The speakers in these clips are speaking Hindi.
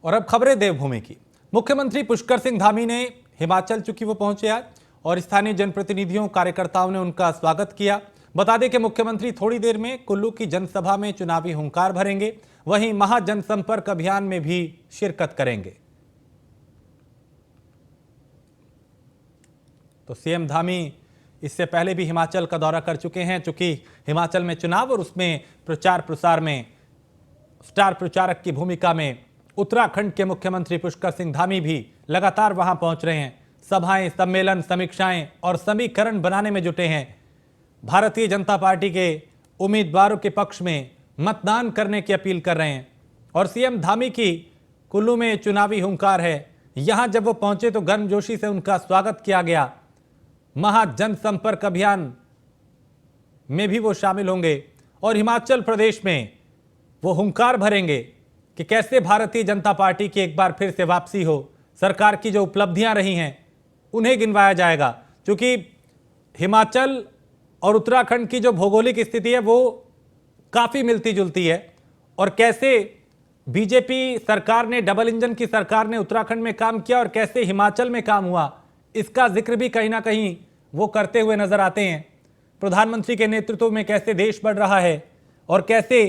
और अब खबरें देवभूमि की। मुख्यमंत्री पुष्कर सिंह धामी ने हिमाचल चूंकि वो पहुंचे आज और स्थानीय जनप्रतिनिधियों कार्यकर्ताओं ने उनका स्वागत किया। बता दें कि मुख्यमंत्री थोड़ी देर में कुल्लू की जनसभा में चुनावी हुंकार भरेंगे, वहीं महाजनसंपर्क अभियान में भी शिरकत करेंगे। तो सीएम धामी इससे पहले भी हिमाचल का दौरा कर चुके हैं। चूंकि हिमाचल में चुनाव और उसमें प्रचार प्रसार में स्टार प्रचारक की भूमिका में उत्तराखंड के मुख्यमंत्री पुष्कर सिंह धामी भी लगातार वहां पहुंच रहे हैं। सभाएं, सम्मेलन, समीक्षाएं और समीकरण बनाने में जुटे हैं। भारतीय जनता पार्टी के उम्मीदवारों के पक्ष में मतदान करने की अपील कर रहे हैं। और सीएम धामी की कुल्लू में चुनावी हुंकार है। यहां जब वो पहुंचे तो गर्मजोशी से उनका स्वागत किया गया। महाजनसंपर्क अभियान में भी वो शामिल होंगे और हिमाचल प्रदेश में वो हुंकार भरेंगे कि कैसे भारतीय जनता पार्टी की एक बार फिर से वापसी हो। सरकार की जो उपलब्धियां रही हैं उन्हें गिनवाया जाएगा। क्योंकि हिमाचल और उत्तराखंड की जो भौगोलिक स्थिति है वो काफ़ी मिलती जुलती है और कैसे बीजेपी सरकार ने, डबल इंजन की सरकार ने उत्तराखंड में काम किया और कैसे हिमाचल में काम हुआ, इसका जिक्र भी कहीं ना कहीं वो करते हुए नजर आते हैं। प्रधानमंत्री के नेतृत्व में कैसे देश बढ़ रहा है और कैसे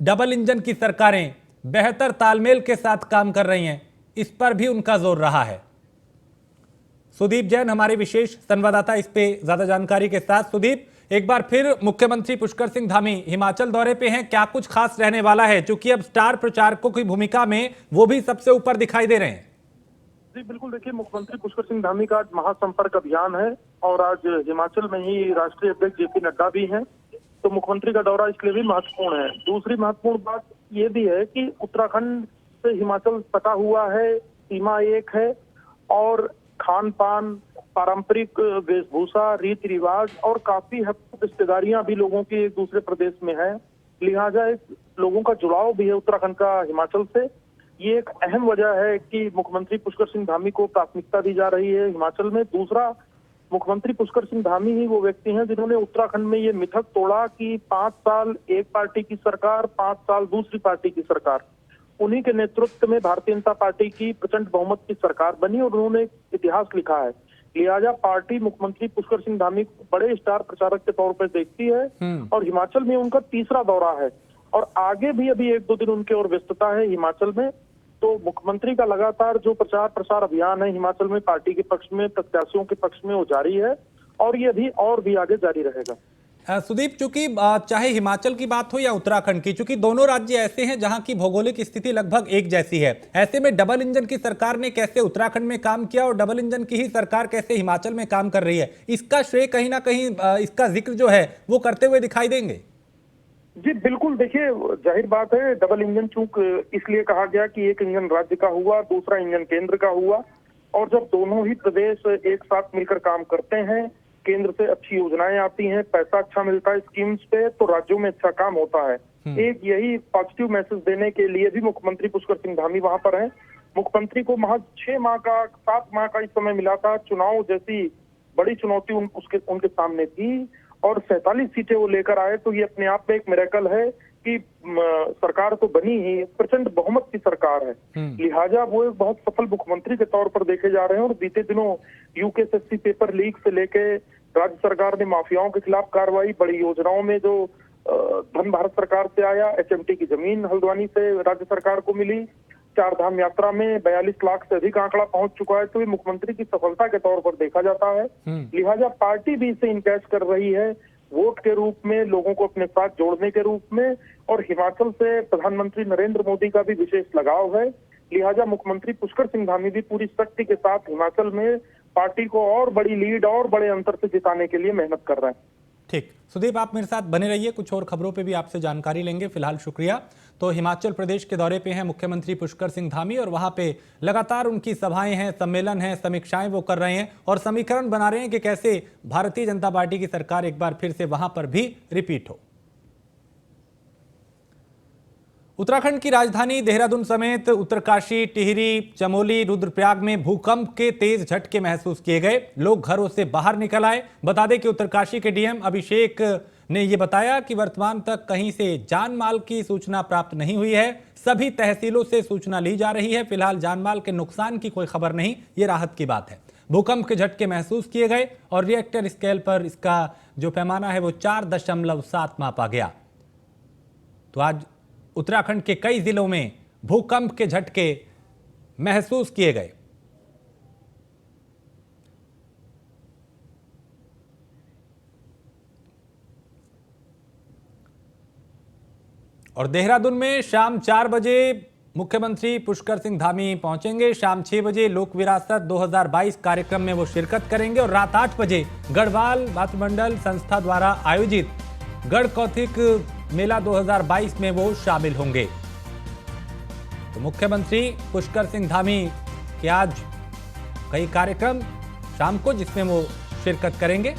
डबल इंजन की सरकारें बेहतर तालमेल के साथ काम कर रही हैं, इस पर भी उनका जोर रहा है। सुदीप जैन हमारे विशेष संवाददाता इस पे ज्यादा जानकारी के साथ। सुदीप, एक बार फिर मुख्यमंत्री पुष्कर सिंह धामी हिमाचल दौरे पे हैं, क्या कुछ खास रहने वाला है? क्योंकि अब स्टार प्रचारकों की भूमिका में वो भी सबसे ऊपर दिखाई दे रहे हैं। जी बिल्कुल, देखिए मुख्यमंत्री पुष्कर सिंह धामी का आज महासंपर्क अभियान है और आज हिमाचल में ही राष्ट्रीय अध्यक्ष जेपी नड्डा भी हैं, तो मुख्यमंत्री का दौरा इसलिए भी महत्वपूर्ण है। दूसरी महत्वपूर्ण बात ये भी है कि उत्तराखंड से हिमाचल सटा हुआ है, सीमा एक है और खान पान, पारंपरिक वेशभूषा, रीति रिवाज और काफी हद तक रिश्तेदारियां भी लोगों की एक दूसरे प्रदेश में है। लिहाजा एक लोगों का जुड़ाव भी है उत्तराखंड का हिमाचल से। ये एक अहम वजह है कि मुख्यमंत्री पुष्कर सिंह धामी को प्राथमिकता दी जा रही है हिमाचल में। दूसरा, मुख्यमंत्री पुष्कर सिंह धामी ही वो व्यक्ति हैं जिन्होंने उत्तराखंड में ये मिथक तोड़ा कि 5 साल एक पार्टी की सरकार, 5 साल दूसरी पार्टी की सरकार। उन्हीं के नेतृत्व में भारतीय जनता पार्टी की प्रचंड बहुमत की सरकार बनी और उन्होंने इतिहास लिखा है। लिहाजा पार्टी मुख्यमंत्री पुष्कर सिंह धामी को बड़े स्टार प्रचारक के तौर पर देखती है और हिमाचल में उनका तीसरा दौरा है और आगे भी अभी 1-2 दिन उनके और व्यस्तता है हिमाचल में। तो मुख्यमंत्री का लगातार जो प्रचार प्रसार अभियान है हिमाचल में पार्टी के पक्ष में, प्रत्याशियों के पक्ष में, वो जारी है और ये भी और भी आगे जारी रहेगा। सुदीप, चूंकि चाहे हिमाचल की बात हो या उत्तराखंड की, चूंकि दोनों राज्य ऐसे हैं जहां की भौगोलिक स्थिति लगभग एक जैसी है, ऐसे में डबल इंजन की सरकार ने कैसे उत्तराखंड में काम किया और डबल इंजन की ही सरकार कैसे हिमाचल में काम कर रही है, इसका श्रेय कहीं ना कहीं इसका जिक्र जो है वो करते हुए दिखाई देंगे। जी बिल्कुल, देखिए जाहिर बात है डबल इंजन चूंक इसलिए कहा गया कि एक इंजन राज्य का हुआ, दूसरा इंजन केंद्र का हुआ और जब दोनों ही प्रदेश एक साथ मिलकर काम करते हैं, केंद्र से अच्छी योजनाएं आती हैं, पैसा अच्छा मिलता है स्कीम्स पे, तो राज्यों में अच्छा काम होता है। एक यही पॉजिटिव मैसेज देने के लिए भी मुख्यमंत्री पुष्कर सिंह धामी वहां पर हैं। मुख्यमंत्री को महज 7 माह का इस समय मिला था। चुनाव जैसी बड़ी चुनौती उनके सामने थी और 47 सीटें वो लेकर आए, तो ये अपने आप में एक मिरेकल है कि सरकार तो बनी ही, प्रचंड बहुमत की सरकार है। लिहाजा वो एक बहुत सफल मुख्यमंत्री के तौर पर देखे जा रहे हैं और बीते दिनों यूकेएसएससी पेपर लीक से लेके राज्य सरकार ने माफियाओं के खिलाफ कार्रवाई, बड़ी योजनाओं में जो धन भारत सरकार से आया, एचएमटी की जमीन हल्द्वानी से राज्य सरकार को मिली, 4 धाम यात्रा में 42 लाख से अधिक आंकड़ा पहुंच चुका है, तो ये मुख्यमंत्री की सफलता के तौर पर देखा जाता है। लिहाजा पार्टी भी इसे इनकैश कर रही है वोट के रूप में, लोगों को अपने साथ जोड़ने के रूप में, और हिमाचल से प्रधानमंत्री नरेंद्र मोदी का भी विशेष लगाव है। लिहाजा मुख्यमंत्री पुष्कर सिंह धामी भी पूरी शक्ति के साथ हिमाचल में पार्टी को और बड़ी लीड और बड़े अंतर से जिताने के लिए मेहनत कर रहे हैं। ठीक, सुदीप आप मेरे साथ बने रहिए, कुछ और खबरों पे भी आपसे जानकारी लेंगे। फिलहाल शुक्रिया। तो हिमाचल प्रदेश के दौरे पे हैं मुख्यमंत्री पुष्कर सिंह धामी और वहां पे लगातार उनकी सभाएं हैं, सम्मेलन हैं, समीक्षाएं वो कर रहे हैं और समीकरण बना रहे हैं कि कैसे भारतीय जनता पार्टी की सरकार एक बार फिर से वहां पर भी रिपीट हो। उत्तराखंड की राजधानी देहरादून समेत उत्तरकाशी, टिहरी, चमोली, रुद्रप्रयाग में भूकंप के तेज झटके महसूस किए गए। लोग घरों से बाहर निकल आए। बता दें कि उत्तरकाशी के डीएम अभिषेक ने यह बताया कि वर्तमान तक कहीं से जान माल की सूचना प्राप्त नहीं हुई है। सभी तहसीलों से सूचना ली जा रही है। फिलहाल जान माल के नुकसान की कोई खबर नहीं, ये राहत की बात है। भूकंप के झटके महसूस किए गए और रिएक्टर स्केल पर इसका जो पैमाना है वो 4.7 मापा गया। तो आज उत्तराखंड के कई जिलों में भूकंप के झटके महसूस किए गए। और देहरादून में शाम 4 बजे मुख्यमंत्री पुष्कर सिंह धामी पहुंचेंगे। शाम 6 बजे लोक विरासत 2022 कार्यक्रम में वो शिरकत करेंगे और रात 8 बजे गढ़वाल मातृमंडल संस्था द्वारा आयोजित गढ़ कौथिक मेला 2022 में वो शामिल होंगे। तो मुख्यमंत्री पुष्कर सिंह धामी के आज कई कार्यक्रम शाम को जिसमें वो शिरकत करेंगे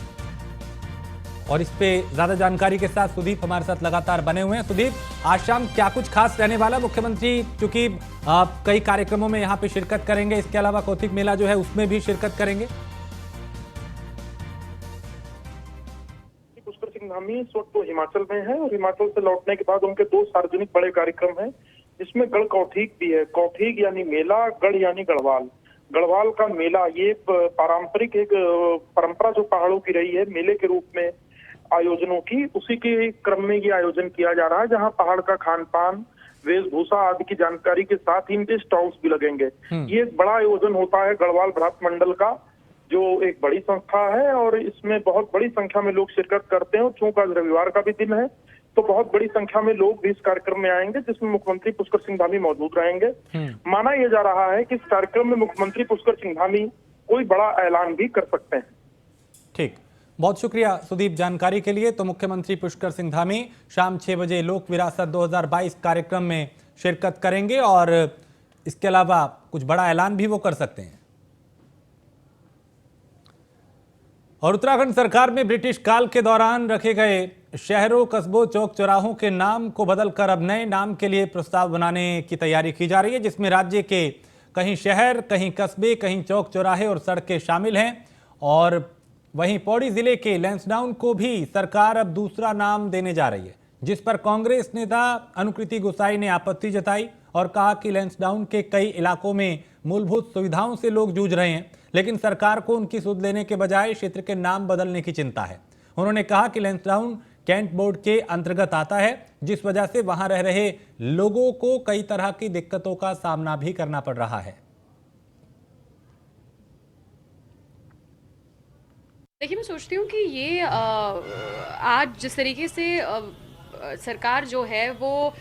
और इस पे ज्यादा जानकारी के साथ सुदीप हमारे साथ लगातार बने हुए हैं। सुदीप, आज शाम क्या कुछ खास रहने वाला? मुख्यमंत्री क्योंकि कई कार्यक्रमों में यहाँ पे शिरकत करेंगे, इसके अलावा कौथिक मेला जो है उसमें भी शिरकत करेंगे। पुष्कर सिंह धामी इस वक्त तो हिमाचल में है और हिमाचल से लौटने के बाद उनके 2 सार्वजनिक बड़े कार्यक्रम हैं, जिसमें गढ़ कौथिक भी है। कौथिक यानी मेला, गढ़ यानी गढ़वाल। गढ़वाल का मेला ये पारंपरिक एक परंपरा जो पहाड़ों की रही है मेले के रूप में आयोजनों की, उसी के क्रम में ये आयोजन किया जा रहा है, जहां पहाड़ का खान पान, वेशभूषा आदि की जानकारी के साथ ही इनके स्टॉल्स भी लगेंगे। ये एक बड़ा आयोजन होता है गढ़वाल भ्रात मंडल का, जो एक बड़ी संस्था है और इसमें बहुत बड़ी संख्या में लोग शिरकत करते हैं। और चूंकि आज रविवार का भी दिन है तो बहुत बड़ी संख्या में लोग भी इस कार्यक्रम में आएंगे, जिसमें मुख्यमंत्री पुष्कर सिंह धामी मौजूद रहेंगे। माना यह जा रहा है कि इस कार्यक्रम में मुख्यमंत्री पुष्कर सिंह धामी कोई बड़ा ऐलान भी कर सकते हैं। ठीक, बहुत शुक्रिया सुदीप जानकारी के लिए। तो मुख्यमंत्री पुष्कर सिंह धामी शाम 6 बजे लोक विरासत 2022 कार्यक्रम में शिरकत करेंगे और इसके अलावा कुछ बड़ा ऐलान भी वो कर सकते हैं। और उत्तराखंड सरकार में ब्रिटिश काल के दौरान रखे गए शहरों, कस्बों, चौक चौराहों के नाम को बदलकर अब नए नाम के लिए प्रस्ताव बनाने की तैयारी की जा रही है, जिसमें राज्य के कहीं शहर, कहीं कस्बे, कहीं चौक चौराहे और सड़कें शामिल हैं। और वहीं पौड़ी जिले के लैंसडाउन को भी सरकार अब दूसरा नाम देने जा रही है, जिस पर कांग्रेस नेता अनुकृति गोसाई ने आपत्ति जताई और कहा कि लैंसडाउन के कई इलाकों में मूलभूत सुविधाओं से लोग जूझ रहे हैं, लेकिन सरकार को उनकी सुध लेने के बजाय क्षेत्र के नाम बदलने की चिंता है। उन्होंने कहा कि लैंसडाउन कैंट बोर्ड के अंतर्गत आता है, जिस वजह से वहां रह रहे लोगों को कई तरह की दिक्कतों का सामना भी करना पड़ रहा है। देखिए, मैं सोचती हूँ कि ये आज जिस तरीके से सरकार जो है वो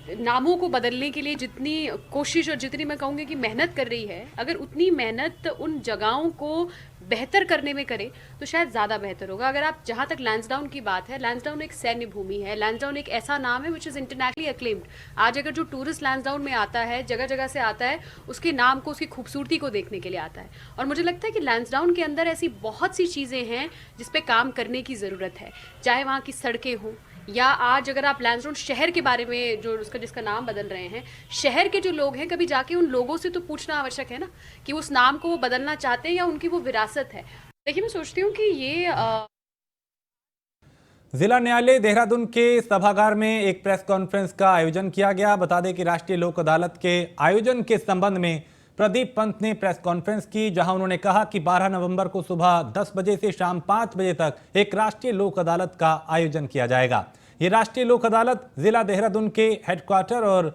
नामों को बदलने के लिए जितनी कोशिश और जितनी मैं कहूँगी कि मेहनत कर रही है, अगर उतनी मेहनत उन जगहों को बेहतर करने में करे तो शायद ज़्यादा बेहतर होगा। अगर आप जहाँ तक लैंसडाउन की बात है, लैंसडाउन एक सैन्य भूमि है, लैंसडाउन एक ऐसा नाम है विच इज़ इंटरनेशनली अक्लेम्ड। आज अगर जो टूरिस्ट लैंसडाउन में आता है, जगह जगह से आता है, उसके नाम को, उसकी खूबसूरती को देखने के लिए आता है। और मुझे लगता है कि लैंसडाउन के अंदर ऐसी बहुत सी चीज़ें हैं जिस पे काम करने की ज़रूरत है, चाहे वहाँ की सड़कें हों या आज अगर आप लैंसडाउन शहर के बारे में जो उसका जिसका नाम बदल रहे हैं, शहर के जो लोग हैं, कभी जाके उन लोगों से तो पूछना आवश्यक है ना कि उस नाम को वो बदलना चाहते हैं या उनकी वो विरासत है। देखिए, मैं सोचती हूँ कि ये जिला न्यायालय देहरादून के सभागार में एक प्रेस कॉन्फ्रेंस का आयोजन किया गया। बता दें कि राष्ट्रीय लोक अदालत के आयोजन के संबंध में प्रदीप पंत ने प्रेस कॉन्फ्रेंस की, जहां उन्होंने कहा कि 12 नवंबर को सुबह 10 बजे से शाम 5 बजे तक एक राष्ट्रीय लोक अदालत का आयोजन किया जाएगा। ये राष्ट्रीय लोक अदालत जिला देहरादून के हेडक्वार्टर और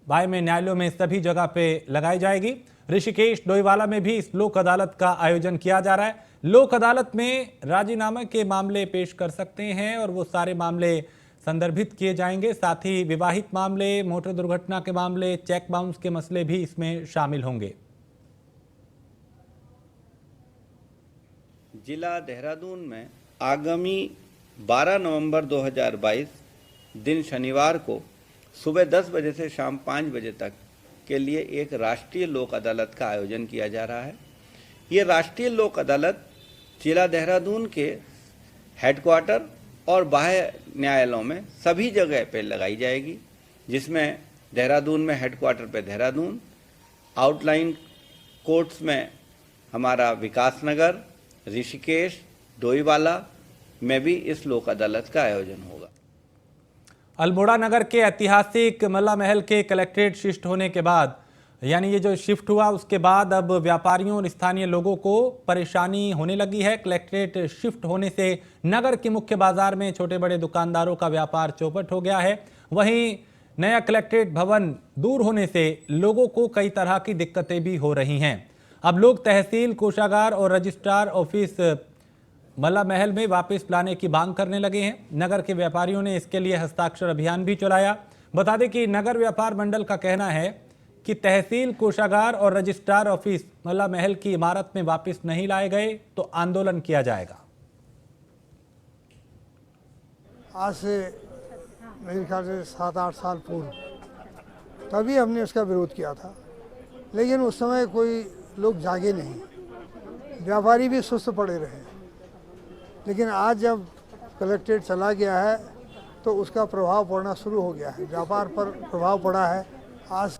बाय में न्यायालयों में सभी जगह पे लगाई जाएगी। ऋषिकेश, डोईवाला में भी इस लोक अदालत का आयोजन किया जा रहा है। लोक अदालत में राजीनामा के मामले पेश कर सकते हैं और वो सारे मामले संदर्भित किए जाएंगे। साथ ही विवाहित मामले, मोटर दुर्घटना के मामले, चेक बाउंस के मसले भी इसमें शामिल होंगे। जिला देहरादून में आगामी 12 नवंबर 2022 दिन शनिवार को सुबह 10 बजे से शाम 5 बजे तक के लिए एक राष्ट्रीय लोक अदालत का आयोजन किया जा रहा है। ये राष्ट्रीय लोक अदालत जिला देहरादून के हेडक्वार्टर और बाह्य न्यायालयों में सभी जगह पे लगाई जाएगी, जिसमें देहरादून में हेडक्वार्टर पे देहरादून, आउटलाइन कोर्ट्स में हमारा विकास नगर, ऋषिकेश, डोईवाला में भी इस लोक अदालत का आयोजन होगा। अल्मोड़ा नगर के ऐतिहासिक मल्ला महल के कलेक्ट्रेट शिफ्ट होने के बाद, यानी ये जो शिफ्ट हुआ उसके बाद अब व्यापारियों और स्थानीय लोगों को परेशानी होने लगी है। कलेक्ट्रेट शिफ्ट होने से नगर के मुख्य बाजार में छोटे बड़े दुकानदारों का व्यापार चौपट हो गया है। वहीं नया कलेक्ट्रेट भवन दूर होने से लोगों को कई तरह की दिक्कतें भी हो रही हैं। अब लोग तहसील, कोषागार और रजिस्ट्रार ऑफिस मल्ला महल में वापस लाने की मांग करने लगे हैं। नगर के व्यापारियों ने इसके लिए हस्ताक्षर अभियान भी चलाया। बता दें कि नगर व्यापार मंडल का कहना है कि तहसील, कोषागार और रजिस्ट्रार ऑफिस मल्ला महल की इमारत में वापस नहीं लाए गए तो आंदोलन किया जाएगा। आज से मेरे ख्याल से 7-8 साल पूर्व तभी हमने उसका विरोध किया था, लेकिन उस समय कोई लोग जागे नहीं, व्यापारी भी सुस्त पड़े रहे। लेकिन आज जब कलेक्ट्रेट चला गया है तो उसका प्रभाव पड़ना शुरू हो गया है, व्यापार पर प्रभाव पड़ा है। आज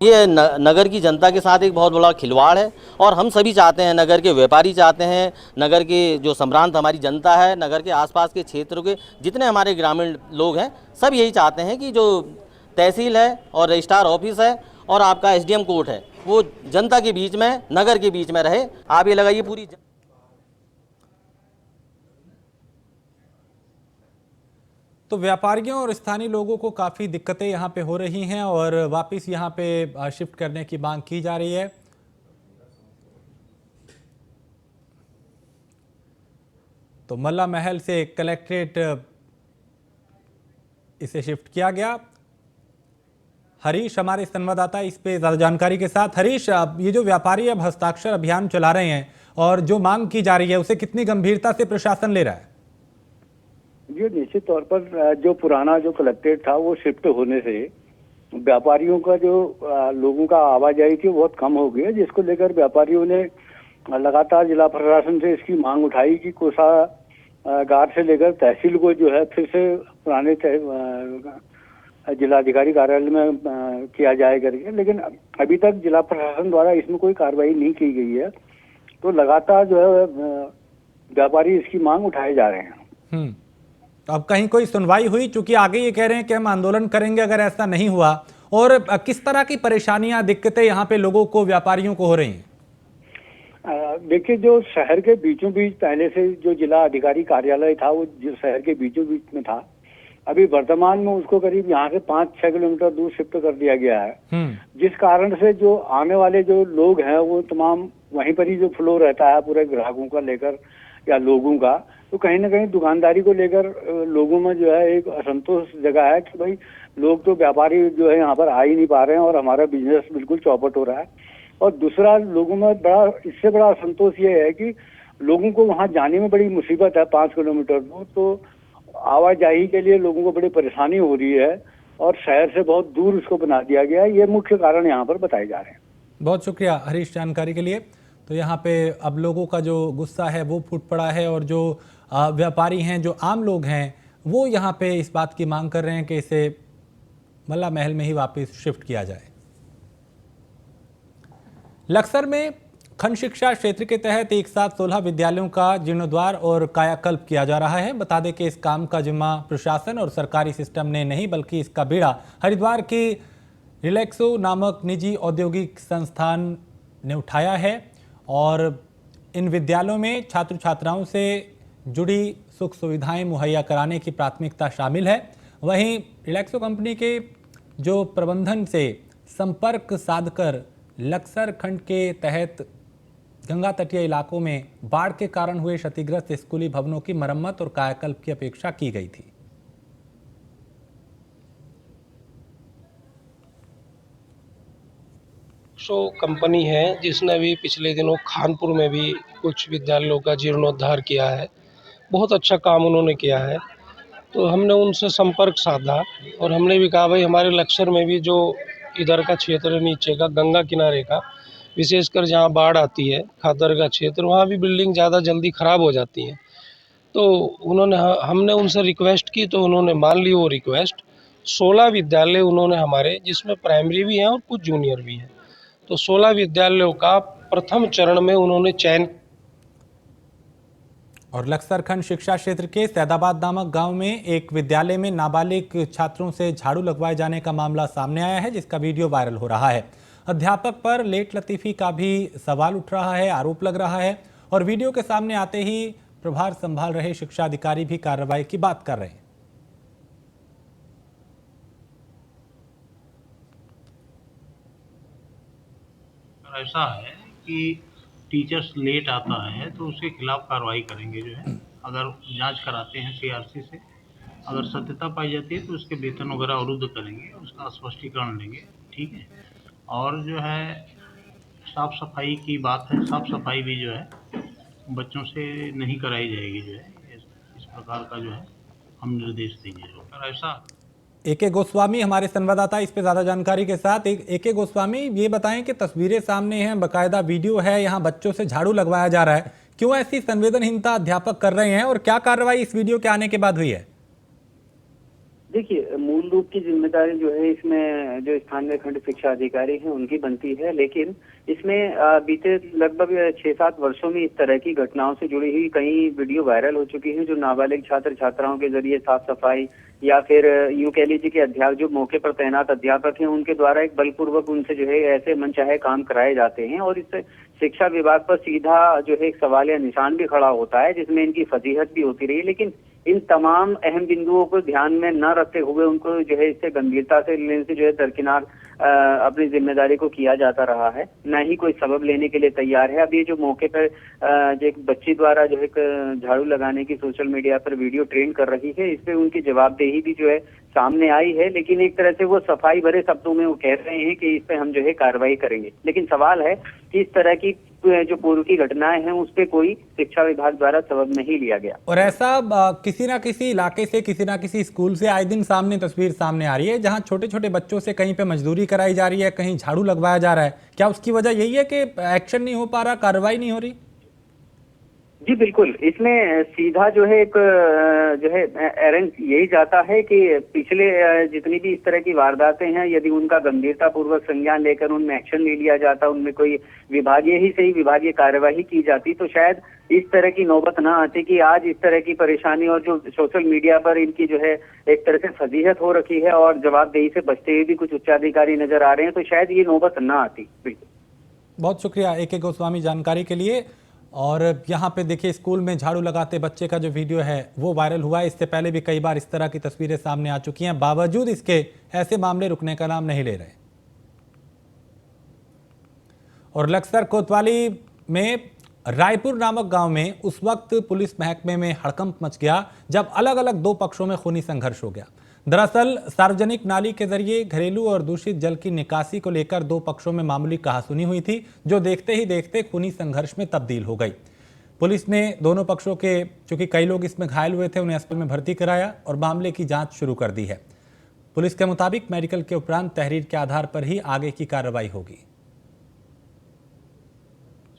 ये नगर की जनता के साथ एक बहुत बड़ा खिलवाड़ है और हम सभी चाहते हैं, नगर के व्यापारी चाहते हैं, नगर के जो संभ्रांत हमारी जनता है, नगर के आसपास के क्षेत्रों के जितने हमारे ग्रामीण लोग हैं, सब यही चाहते हैं कि जो तहसील है और रजिस्ट्रार ऑफिस है और आपका एसडीएम कोर्ट है वो जनता के बीच में, नगर के बीच में रहे। आप ये लगाइए पूरी तो व्यापारियों और स्थानीय लोगों को काफ़ी दिक्कतें यहाँ पे हो रही हैं और वापस यहाँ पे शिफ्ट करने की मांग की जा रही है। तो मल्ला महल से कलेक्ट्रेट इसे शिफ्ट किया गया। हरीश हमारे संवाददाता इस पे ज़्यादा जानकारी के साथ। हरीश, ये जो व्यापारी अब हस्ताक्षर अभियान चला रहे हैं और जो मांग की जा रही है उसे कितनी गंभीरता से प्रशासन ले रहा है? ये निश्चित तौर पर जो पुराना जो कलेक्ट्रेट था वो शिफ्ट होने से व्यापारियों का जो लोगों का आवाजाही थी बहुत कम हो गई है, जिसको लेकर व्यापारियों ने लगातार जिला प्रशासन से इसकी मांग उठाई कि कोषागार से लेकर तहसील को जो है फिर से पुराने जिलाधिकारी कार्यालय में किया जाए करके, लेकिन अभी तक जिला प्रशासन द्वारा इसमें कोई कार्रवाई नहीं की गई है। तो लगातार जो है व्यापारी इसकी मांग उठाए जा रहे हैं। अब कहीं कोई सुनवाई हुई? चूंकि आगे ये कह रहे हैं कि हम आंदोलन करेंगे अगर ऐसा नहीं हुआ, और किस तरह की परेशानियां, दिक्कतें यहाँ पे लोगों को, व्यापारियों को हो रही हैं? देखिए, जो शहर के बीचों बीच पहले से जो जिला अधिकारी कार्यालय था वो जो शहर के बीचों बीच में था, अभी वर्तमान में उसको करीब यहाँ से 5-6 किलोमीटर दूर शिफ्ट कर दिया गया है, जिस कारण से जो आने वाले जो लोग हैं वो तमाम वहीं पर ही जो फ्लो रहता है पूरे ग्राहकों का लेकर या लोगों का, तो कहीं ना कहीं दुकानदारी को लेकर लोगों में जो है एक असंतोष जगह है कि भाई लोग तो व्यापारी जो है यहाँ पर आ ही नहीं पा रहे हैं और हमारा बिजनेस बिल्कुल चौपट हो रहा है। और दूसरा, लोगों में बड़ा इससे बड़ा असंतोष ये है कि लोगों को वहाँ जाने में बड़ी मुसीबत है, 5 किलोमीटर दूर, तो आवाजाही के लिए लोगों को बड़ी परेशानी हो रही है और शहर से बहुत दूर उसको बना दिया गया है। ये मुख्य कारण यहाँ पर बताए जा रहे हैं। बहुत शुक्रिया हरीश जानकारी के लिए। तो यहाँ पे अब लोगों का जो गुस्सा है वो फूट पड़ा है और जो व्यापारी हैं, जो आम लोग हैं, वो यहाँ पे इस बात की मांग कर रहे हैं कि इसे मल्ला महल में ही वापस शिफ्ट किया जाए। लक्सर में खंड शिक्षा क्षेत्र के तहत एक साथ 16 विद्यालयों का जीर्णोद्वार और कायाकल्प किया जा रहा है। बता दें कि इस काम का जिम्मा प्रशासन और सरकारी सिस्टम ने नहीं, बल्कि इसका बीड़ा हरिद्वार की रिलैक्सो नामक निजी औद्योगिक संस्थान ने उठाया है और इन विद्यालयों में छात्र छात्राओं से जुड़ी सुख सुविधाएं मुहैया कराने की प्राथमिकता शामिल है। वहीं रिलैक्सो कंपनी के जो प्रबंधन से संपर्क साधकर लक्सर खंड के तहत गंगा तटीय इलाकों में बाढ़ के कारण हुए क्षतिग्रस्त स्कूली भवनों की मरम्मत और कायाकल्प की अपेक्षा की गई थी। कंपनी है जिसने भी पिछले दिनों खानपुर में भी कुछ विद्यालयों का जीर्णोद्धार किया है। बहुत अच्छा काम उन्होंने किया है। तो हमने उनसे संपर्क साधा और हमने भी कहा भाई हमारे लक्सर में भी जो इधर का क्षेत्र नीचे का गंगा किनारे का, विशेषकर जहाँ बाढ़ आती है, खादर का क्षेत्र, वहाँ भी बिल्डिंग ज़्यादा जल्दी ख़राब हो जाती हैं। तो हमने उनसे रिक्वेस्ट की तो उन्होंने मान ली वो रिक्वेस्ट। 16 विद्यालय उन्होंने हमारे, जिसमें प्राइमरी भी हैं और कुछ जूनियर भी हैं, तो 16 विद्यालयों का प्रथम चरण में उन्होंने चयन। और लक्सर खंड शिक्षा क्षेत्र के सैदाबाद नामक गांव में एक विद्यालय में नाबालिग छात्रों से झाड़ू लगवाए जाने का मामला सामने आया है, जिसका वीडियो वायरल हो रहा है। अध्यापक पर लेट लतीफी का भी सवाल उठ रहा है, आरोप लग रहा है और वीडियो के सामने आते ही प्रभार संभाल रहे शिक्षा अधिकारी भी कार्रवाई की बात कर रहे हैं। ऐसा है कि टीचर्स लेट आता है तो उसके खिलाफ कार्रवाई करेंगे। जो है अगर जांच कराते हैं सीआरसी से, अगर सत्यता पाई जाती है तो उसके वेतन वगैरह अवरुद्ध करेंगे, उसका स्पष्टीकरण लेंगे। ठीक है। और जो है साफ सफाई की बात है, साफ सफाई भी जो है बच्चों से नहीं कराई जाएगी। जो है इस प्रकार का जो है हम निर्देश देंगे। जो ऐसा एके गोस्वामी हमारे संवाददाता इस पे ज्यादा जानकारी के साथ। एके गोस्वामी, ये बताएं कि तस्वीरें सामने हैं, बकायदा वीडियो है, यहाँ बच्चों से झाड़ू लगवाया जा रहा है, क्यों ऐसी संवेदनहीनता अध्यापक कर रहे हैं और क्या कार्रवाई इस वीडियो के आने के बाद हुई है? देखिए, मूल रूप की जिम्मेदारी जो है इसमें जो स्थानीय खंड शिक्षा अधिकारी हैं उनकी बनती है, लेकिन इसमें बीते लगभग 6-7 वर्षों में इस तरह की घटनाओं से जुड़ी हुई कई वीडियो वायरल हो चुकी हैं, जो नाबालिग छात्र छात्राओं के जरिए साफ सफाई या फिर यूं कह लीजिए कि अध्यापक जो मौके पर तैनात अध्यापक हैं उनके द्वारा एक बलपूर्वक उनसे जो है ऐसे मनचाहे काम कराए जाते हैं और इससे शिक्षा विभाग पर सीधा जो है एक सवाल या निशान भी खड़ा होता है, जिसमें इनकी फजीहत भी होती रही। लेकिन इन तमाम अहम बिंदुओं को ध्यान में न रखते हुए उनको जो है इससे गंभीरता से लेने से जो है दरकिनार अपनी जिम्मेदारी को किया जाता रहा है, न ही कोई सबब लेने के लिए तैयार है। अब ये जो मौके पर जो एक बच्ची द्वारा जो है झाड़ू लगाने की सोशल मीडिया पर वीडियो ट्रेंड कर रही है, इस पे उनकी जवाबदेही भी जो है सामने आई है, लेकिन एक तरह से वो सफाई भरे शब्दों में वो कह रहे हैं कि इस पे हम जो है कार्रवाई करेंगे। लेकिन सवाल है कि इस तरह की जो पूर्व की घटनाएं हैं उस पे कोई शिक्षा विभाग द्वारा सबब नहीं लिया गया। और ऐसा किसी ना किसी इलाके से, किसी ना किसी स्कूल से आए दिन तस्वीर सामने आ रही है, जहां छोटे छोटे बच्चों से कहीं पे मजदूरी कराई जा रही है, कहीं झाड़ू लगवाया जा रहा है। क्या उसकी वजह यही है कि एक्शन नहीं हो पा रहा, कार्रवाई नहीं हो रही? जी बिल्कुल, इसमें सीधा जो है एक जो है एरन यही जाता है कि पिछले जितनी भी इस तरह की वारदातें हैं, यदि उनका गंभीरता पूर्वक संज्ञान लेकर उनमें एक्शन नहीं लिया जाता, उनमें कोई विभागीय कार्यवाही की जाती, तो शायद इस तरह की नौबत ना आती कि आज इस तरह की परेशानी और जो सोशल मीडिया पर इनकी जो है एक तरह से फजीहत हो रखी है और जवाबदेही से बचते हुए भी कुछ उच्चाधिकारी नजर आ रहे हैं, तो शायद ये नौबत ना आती। बिल्कुल, बहुत शुक्रिया एके गोस्वामी जानकारी के लिए। और यहाँ पे देखिए, स्कूल में झाड़ू लगाते बच्चे का जो वीडियो है वो वायरल हुआ है। इससे पहले भी कई बार इस तरह की तस्वीरें सामने आ चुकी हैं, बावजूद इसके ऐसे मामले रुकने का नाम नहीं ले रहे। और लक्सर कोतवाली में रायपुर नामक गांव में उस वक्त पुलिस महकमे में हड़कंप मच गया जब अलग अलग दो पक्षों में खूनी संघर्ष हो गया। दरअसल सार्वजनिक नाली के जरिए घरेलू और दूषित जल की निकासी को लेकर दो पक्षों में मामूली कहासुनी हुई थी, जो देखते ही देखते खूनी संघर्ष में तब्दील हो गई। पुलिस ने दोनों पक्षों के, चूंकि कई लोग इसमें घायल हुए थे, उन्हें अस्पताल में भर्ती कराया और मामले की जांच शुरू कर दी है। पुलिस के मुताबिक मेडिकल के उपरांत तहरीर के आधार पर ही आगे की कार्रवाई होगी।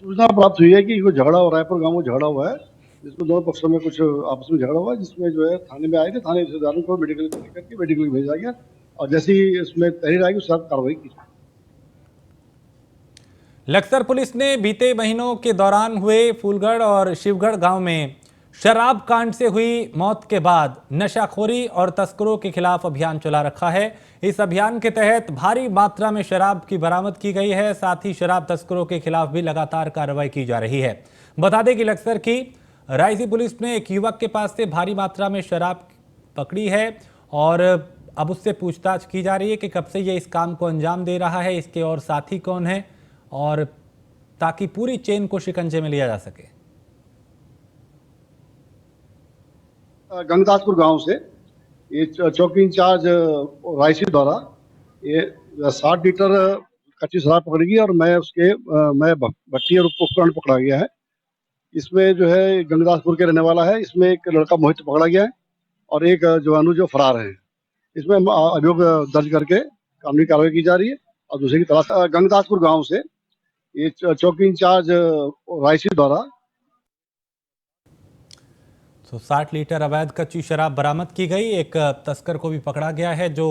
सूचना प्राप्त हुई है कि कोई झगड़ा हो, रायपुर गांव में झगड़ा हुआ है, जिसमें दोनों पक्षों में कुछ आपस में झगड़ा हुआ है, जिसमें जो है थाने में आए थे, थाने रिश्तेदारों को मेडिकल करके मेडिकल भेजा गया और जैसे ही इसमें तहरीर आएगी उसके साथ कार्रवाई की। लक्सर पुलिस ने बीते महीनों के दौरान हुए फूलगढ़ और शिवगढ़ गांव में शराब कांड से हुई मौत के बाद नशाखोरी और तस्करों के खिलाफ अभियान चला रखा है। इस अभियान के तहत भारी मात्रा में शराब की बरामद की गई है, साथ ही शराब तस्करों के खिलाफ भी लगातार कार्रवाई की जा रही है। बता दें कि लक्सर की रायसी पुलिस ने एक युवक के पास से भारी मात्रा में शराब पकड़ी है और अब उससे पूछताछ की जा रही है कि कब से ये इस काम को अंजाम दे रहा है, इसके और साथी कौन है, और ताकि पूरी चेन को शिकंजे में लिया जा सके। गंगदासपुर गांव से ये चौकी इंचार्ज रायसी द्वारा ये 60 लीटर कच्ची शराब पकड़ी गई और मैं भट्टी और उपकरण पकड़ा गया है। इसमें जो है गंगदासपुर के रहने वाला है, इसमें एक लड़का मोहित पकड़ा गया है और एक जवानू जो फरार है। इसमें अभियोग दर्ज करके कानूनी कार्रवाई की जा रही है और दूसरे की तलाश। गंगदासपुर गांव से ये चौकी इंचार्ज रायसी द्वारा 60 लीटर अवैध कच्ची शराब बरामद की गई। एक तस्कर को भी पकड़ा गया है जो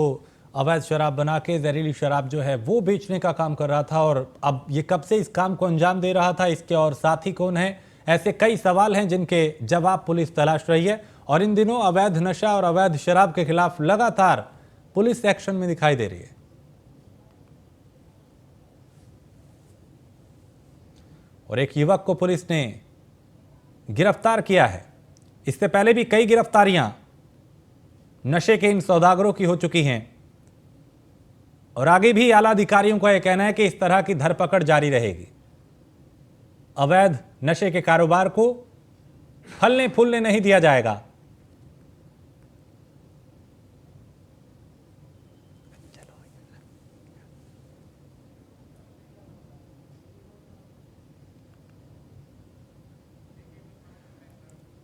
अवैध शराब बना के जहरीली शराब जो है वो बेचने का काम कर रहा था, और अब ये कब से इस काम को अंजाम दे रहा था, इसके और साथी कौन है, ऐसे कई सवाल हैं जिनके जवाब पुलिस तलाश रही है। और इन दिनों अवैध नशा और अवैध शराब के खिलाफ लगातार पुलिस एक्शन में दिखाई दे रही है। और एक युवक को पुलिस ने गिरफ्तार किया है। इससे पहले भी कई गिरफ्तारियां नशे के इन सौदागरों की हो चुकी हैं, और आगे भी आला अधिकारियों का यह कहना है कि इस तरह की धरपकड़ जारी रहेगी। अवैध नशे के कारोबार को फलने फूलने नहीं दिया जाएगा।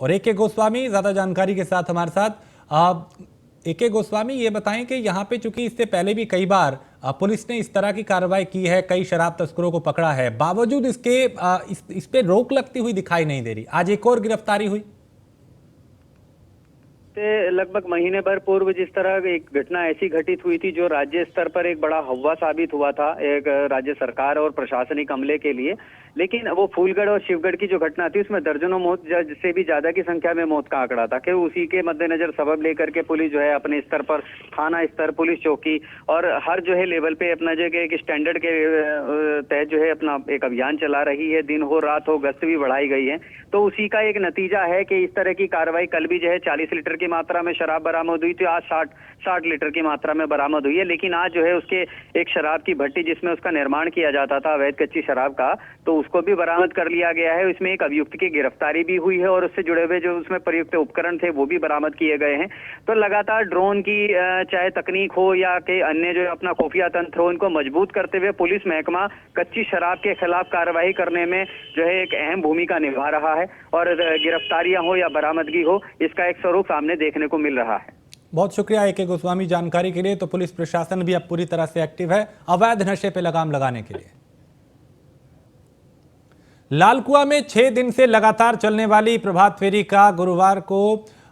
और ए.के. गोस्वामी ज्यादा जानकारी के साथ हमारे साथ। ए.के. गोस्वामी, ये बताएं कि यहाँ पे चूंकि इससे पहले भी कई बार पुलिस ने इस तरह की कार्रवाई की है, कई शराब तस्करों को पकड़ा है, बावजूद इसके इस पे रोक लगती हुई दिखाई नहीं दे रही। आज एक और गिरफ्तारी हुई। लगभग महीने भर पूर्व जिस तरह एक घटना ऐसी घटित हुई थी जो राज्य स्तर पर एक बड़ा हव्वा साबित हुआ था एक राज्य सरकार और प्रशासनिक अमले के लिए, लेकिन वो फूलगढ़ और शिवगढ़ की जो घटना थी उसमें दर्जनों मौत से भी ज्यादा की संख्या में मौत का आंकड़ा था कि उसी के मद्देनजर सबब लेकर के पुलिस जो है अपने स्तर पर थाना स्तर, पुलिस चौकी और हर जो है लेवल पे अपना जो है एक स्टैंडर्ड के तहत जो है अपना एक अभियान चला रही है। दिन हो रात हो गश्त भी बढ़ाई गई है। तो उसी का एक नतीजा है कि इस तरह की कार्रवाई कल भी जो है 40 लीटर की मात्रा में शराब बरामद हुई थी, आज 60 लीटर की मात्रा में बरामद हुई है। लेकिन आज जो है उसके एक शराब की भट्टी जिसमें उसका निर्माण किया जाता था अवैध कच्ची शराब का, तो उसको भी बरामद कर लिया गया है। इसमें एक अभियुक्त की गिरफ्तारी भी हुई है और उससे जुड़े हुए जो उसमें प्रयुक्त उपकरण थे वो भी बरामद किए गए हैं। तो लगातार ड्रोन की चाहे तकनीक हो या के अन्य जो अपना खुफिया तंत्र हो, इनको मजबूत करते हुए पुलिस महकमा कच्ची शराब के खिलाफ कार्रवाई करने में जो है एक अहम भूमिका निभा रहा है और गिरफ्तारियां हो या बरामदगी हो, इसका एक स्वरूप सामने देखने को मिल रहा है। बहुत शुक्रिया ए.के. गोस्वामी जानकारी के लिए। तो पुलिस प्रशासन भी अब पूरी तरह से एक्टिव है अवैध नशे पे लगाम लगाने के लिए। लालकुआ में 6 दिन से लगातार चलने वाली प्रभात फेरी का गुरुवार को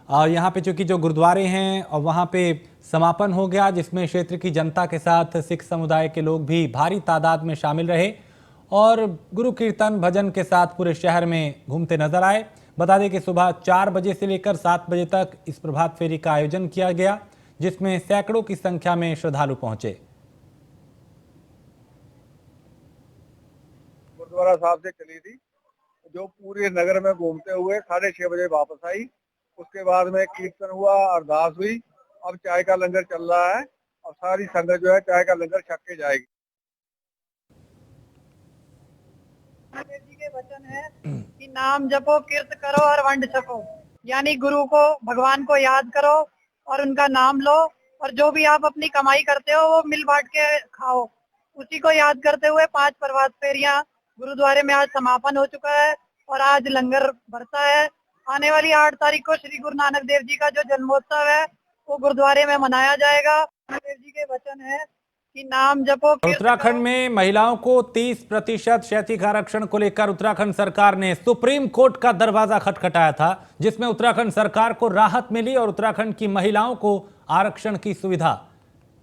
यहाँ पे चूंकि जो गुरुद्वारे हैं और वहाँ पे समापन हो गया, जिसमें क्षेत्र की जनता के साथ सिख समुदाय के लोग भी भारी तादाद में शामिल रहे और गुरु कीर्तन भजन के साथ पूरे शहर में घूमते नजर आए। बता दें कि सुबह 4 बजे से लेकर 7 बजे तक इस प्रभात फेरी का आयोजन किया गया, जिसमें सैकड़ों की संख्या में श्रद्धालु पहुंचे। गुरुद्वारा साहब से चली थी जो पूरे नगर में घूमते हुए 6:30 बजे वापस आई। उसके बाद में कीर्तन हुआ, अरदास हुई। अब चाय का लंगर चल रहा है और सारी संगत जो है चाय का लंगर छक के जाएगी। जी के वचन है कि नाम जपो, कीर्त करो और वंड छको, यानी गुरु को, भगवान को याद करो और उनका नाम लो और जो भी आप अपनी कमाई करते हो वो मिल बांट के खाओ। उसी को याद करते हुए 5 प्रभात फेरियां गुरुद्वारे में आज समापन हो चुका है और आज लंगर भरता है। आने वाली 8 तारीख को श्री गुरु नानक देव जी का जो जन्मोत्सव है वो गुरुद्वारे में मनाया जाएगा। देव जी के वचन है कि नाम जपो। उत्तराखंड में महिलाओं को 30% शैक्षिक आरक्षण को लेकर उत्तराखंड सरकार ने सुप्रीम कोर्ट का दरवाजा खटखटाया था, जिसमें उत्तराखंड सरकार को राहत मिली और उत्तराखंड की महिलाओं को आरक्षण की सुविधा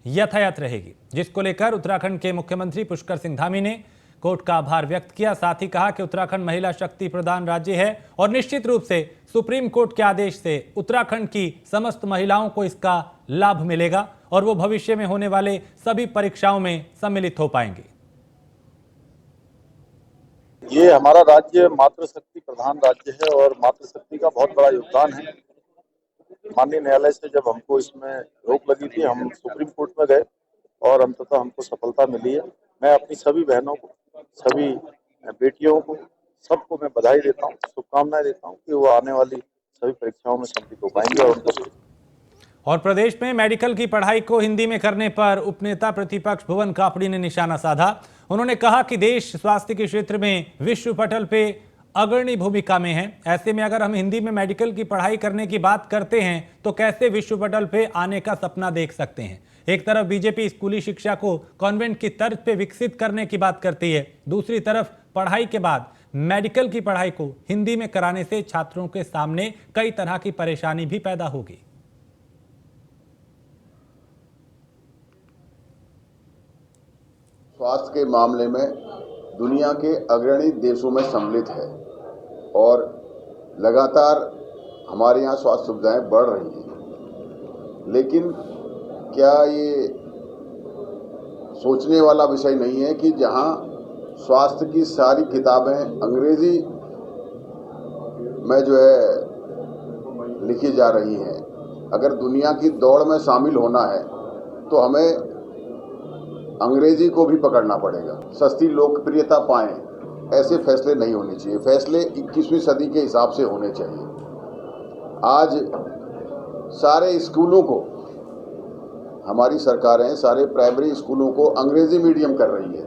यथायथ रहेगी, जिसको लेकर उत्तराखंड के मुख्यमंत्री पुष्कर सिंह धामी ने कोर्ट का आभार व्यक्त किया। साथ ही कहा कि उत्तराखंड महिला शक्ति प्रदान राज्य है और निश्चित रूप से सुप्रीम कोर्ट के आदेश से उत्तराखंड की समस्त महिलाओं को इसका लाभ मिलेगा और वो भविष्य में होने वाले सभी परीक्षाओं में सम्मिलित हो पाएंगे। ये हमारा राज्य मातृशक्ति प्रधान राज्य है और मातृशक्ति का बहुत बड़ा योगदान है। माननीय न्यायालय से जब हमको इसमें रोक लगी थी, हम सुप्रीम कोर्ट में गए और अंततः हमको सफलता मिली है। मैं अपनी सभी बहनों को, सभी बेटियों को, सबको मैं बधाई देता हूँ, शुभकामनाएं देता हूँ कि वो आने वाली सभी परीक्षाओं में सम्मिलित हो पाएंगे। और प्रदेश में मेडिकल की पढ़ाई को हिंदी में करने पर उपनेता प्रतिपक्ष भुवन कापड़ी ने निशाना साधा। उन्होंने कहा कि देश स्वास्थ्य के क्षेत्र में विश्व पटल पे अग्रणी भूमिका में है। ऐसे में अगर हम हिंदी में मेडिकल की पढ़ाई करने की बात करते हैं तो कैसे विश्व पटल पे आने का सपना देख सकते हैं। एक तरफ बीजेपी स्कूली शिक्षा को कॉन्वेंट की तर्ज पे विकसित करने की बात करती है, दूसरी तरफ पढ़ाई के बाद मेडिकल की पढ़ाई को हिंदी में कराने से छात्रों के सामने कई तरह की परेशानी भी पैदा होगी। स्वास्थ्य के मामले में दुनिया के अग्रणी देशों में सम्मिलित है और लगातार हमारे यहाँ स्वास्थ्य सुविधाएं बढ़ रही हैं। लेकिन क्या ये सोचने वाला विषय नहीं है कि जहाँ स्वास्थ्य की सारी किताबें अंग्रेजी में जो है लिखी जा रही हैं, अगर दुनिया की दौड़ में शामिल होना है तो हमें अंग्रेजी को भी पकड़ना पड़ेगा। सस्ती लोकप्रियता पाएं, ऐसे फैसले नहीं होने चाहिए। फैसले 21वीं सदी के हिसाब से होने चाहिए। आज सारे स्कूलों को, हमारी सरकारें सारे प्राइमरी स्कूलों को अंग्रेजी मीडियम कर रही है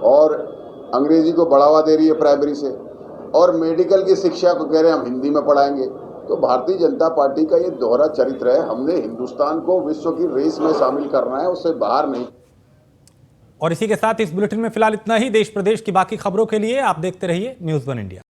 और अंग्रेजी को बढ़ावा दे रही है प्राइमरी से, और मेडिकल की शिक्षा को कह रहे हैं हम हिंदी में पढ़ाएंगे। तो भारतीय जनता पार्टी का ये दोहरा चरित्र है। हमने हिंदुस्तान को विश्व की रेस में शामिल करना है, उससे बाहर नहीं। और इसी के साथ इस बुलेटिन में फिलहाल इतना ही। देश प्रदेश की बाकी खबरों के लिए आप देखते रहिए न्यूज़ 1 इंडिया।